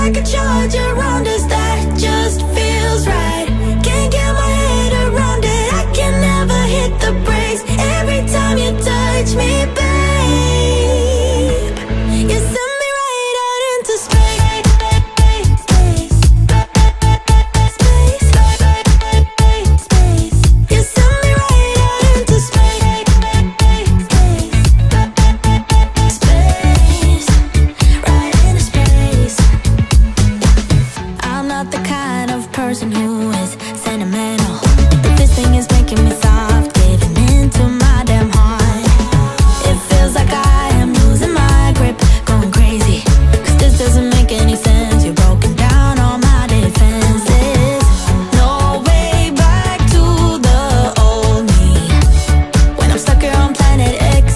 like a charge around us that just feels right. Can't get my head around it, I can never hit the brakes. Every time you touch me, babe, you send me right out into space. You send me right out into space. Space, right into space. I'm not the kind of person who is sentimental, but this thing is making me soft, giving into my damn heart. It feels like I am losing my grip, going crazy, 'cause this doesn't make any sense. You're broken down all my defenses. No way back to the old me, when I'm stuck here on planet X.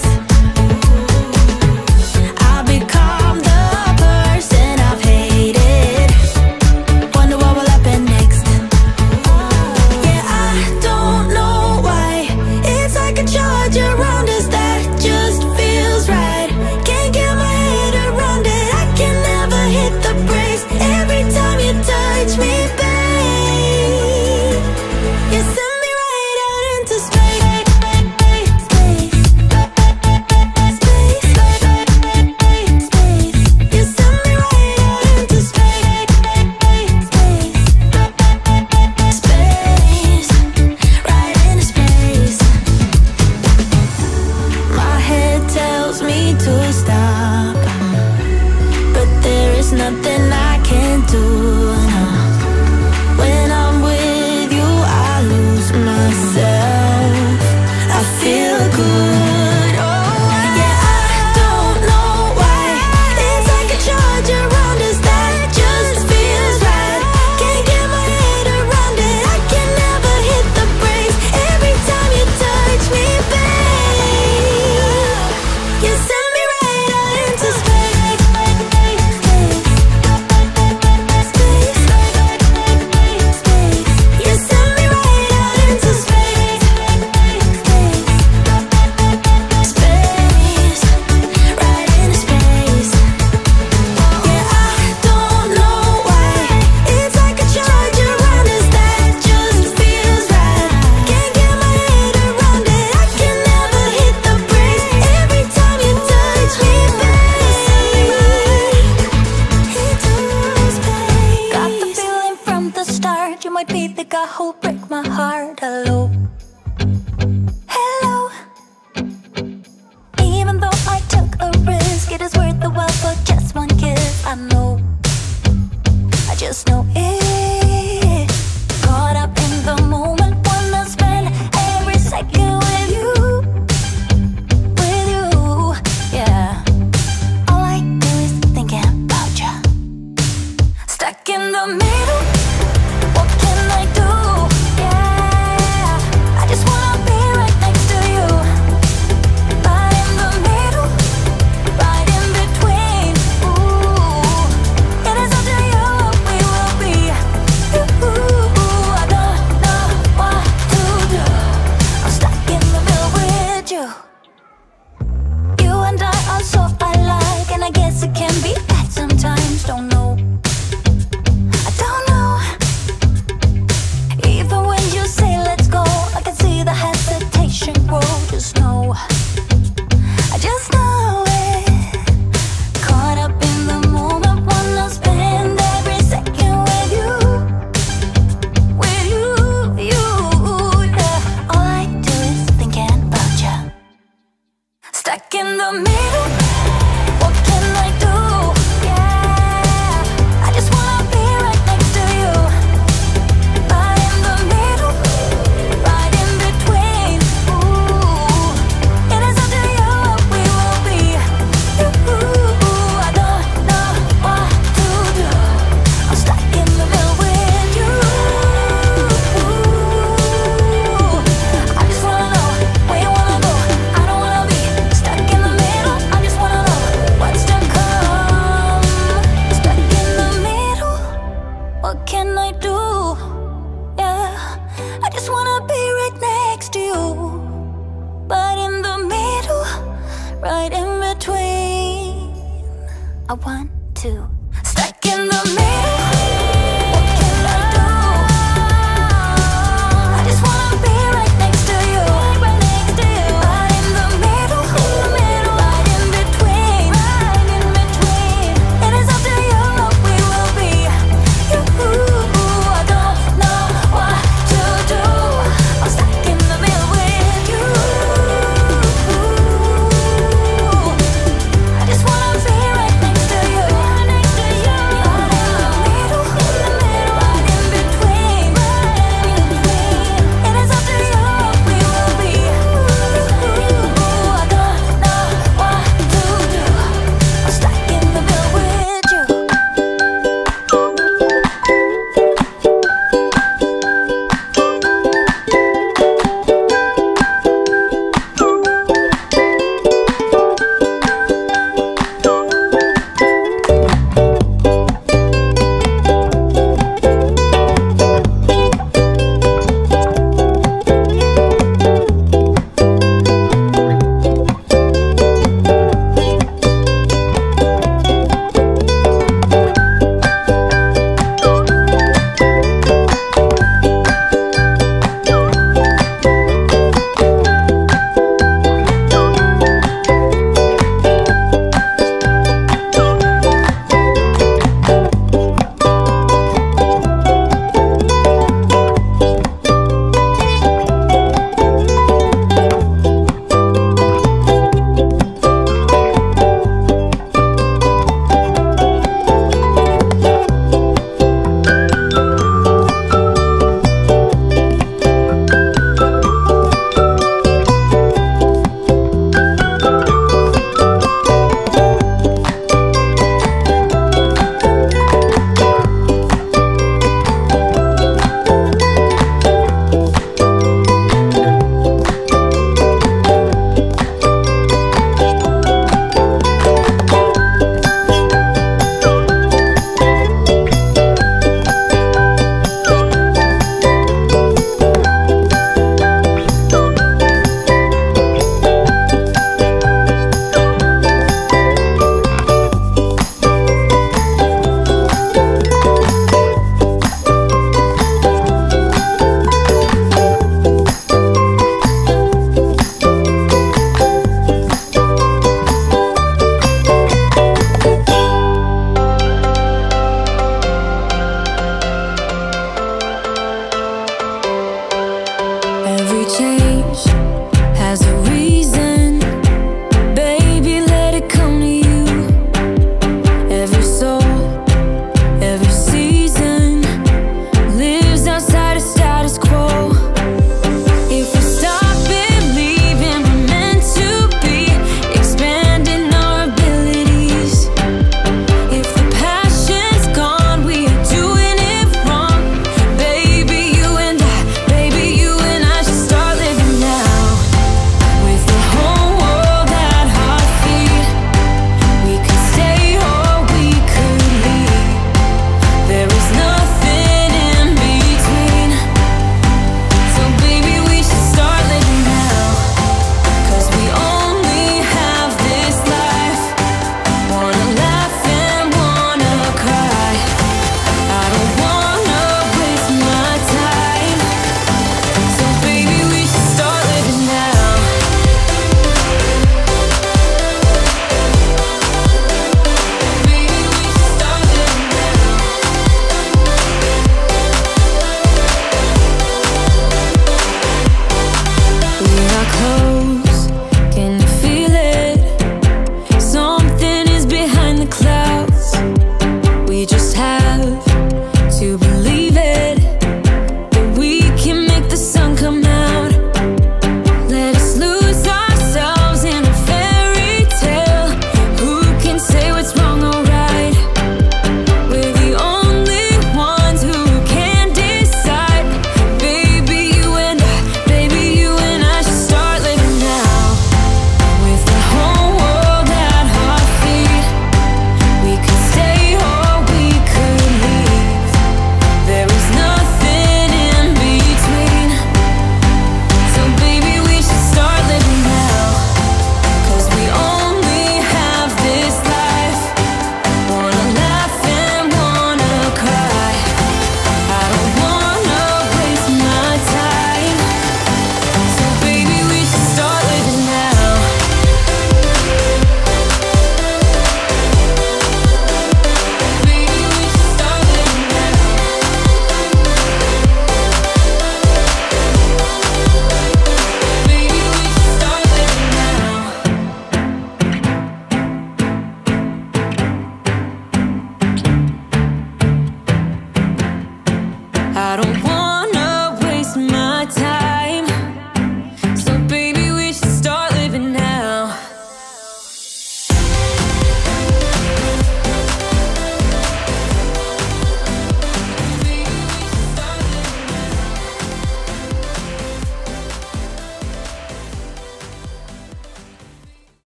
I'll become the person I've hated. Wonder what will happen next. Yeah, I don't know why. It's like a charge around us that just feels right. Can't get my head around it, I can never hit the brakes. Every time you touch me, babe, you send me right out into space. You send me right out into space. Space, right into space. My head tells me to stop, but there is nothing I can do. No. When I'm with you, I lose myself. I feel good. Oh, yeah, I don't know why. It's like a charge around us that just feels right. Can't get my head around it, I can never hit the brakes. Every time you touch me, babe, you send me right out into space. You send me right out into space. Space, right into space. Yeah, I don't know why. It's like a charge around us that just feels right. Can't get my head around it, I can never hit the brakes. Every time you touch me, babe, got the feeling from the start you might be the guy who'll break my heart. Hello, hello. Even though I took a risk, it is worth the while for just one kiss. I know, I just know it. Caught up in the moment, wanna spend every second with you, yeah. All I do is thinking about you. Stuck in the middle, what can I do? Yeah, I just wanna be right next to you. Right in the middle, right in between. Ooh, it is up to you what we will be. Ooh, I don't know what to do. I'm stuck in the middle with you. You and I are so alike, and I guess it can be bad sometimes. Don't know, I don't know. Even when you say let's go, I can see the hesitation grow. Just know, I just know it. Caught up in the moment, wanna spend every second with you, yeah. All I do is thinking about you. Stuck in the middle, what can I do? Yeah, I just wanna be right next to you. Right in the middle, right in between. Ooh, it is up to you what we will be. Ooh, I don't know what to do. I'm stuck in the middle with you. I just wanna know where you wanna go. I don't wanna be stuck in the middle. I just wanna know what's to come. Stuck in the middle, what can I do? Yeah, I just wanna be right next to you, but in the middle, right in between. I want to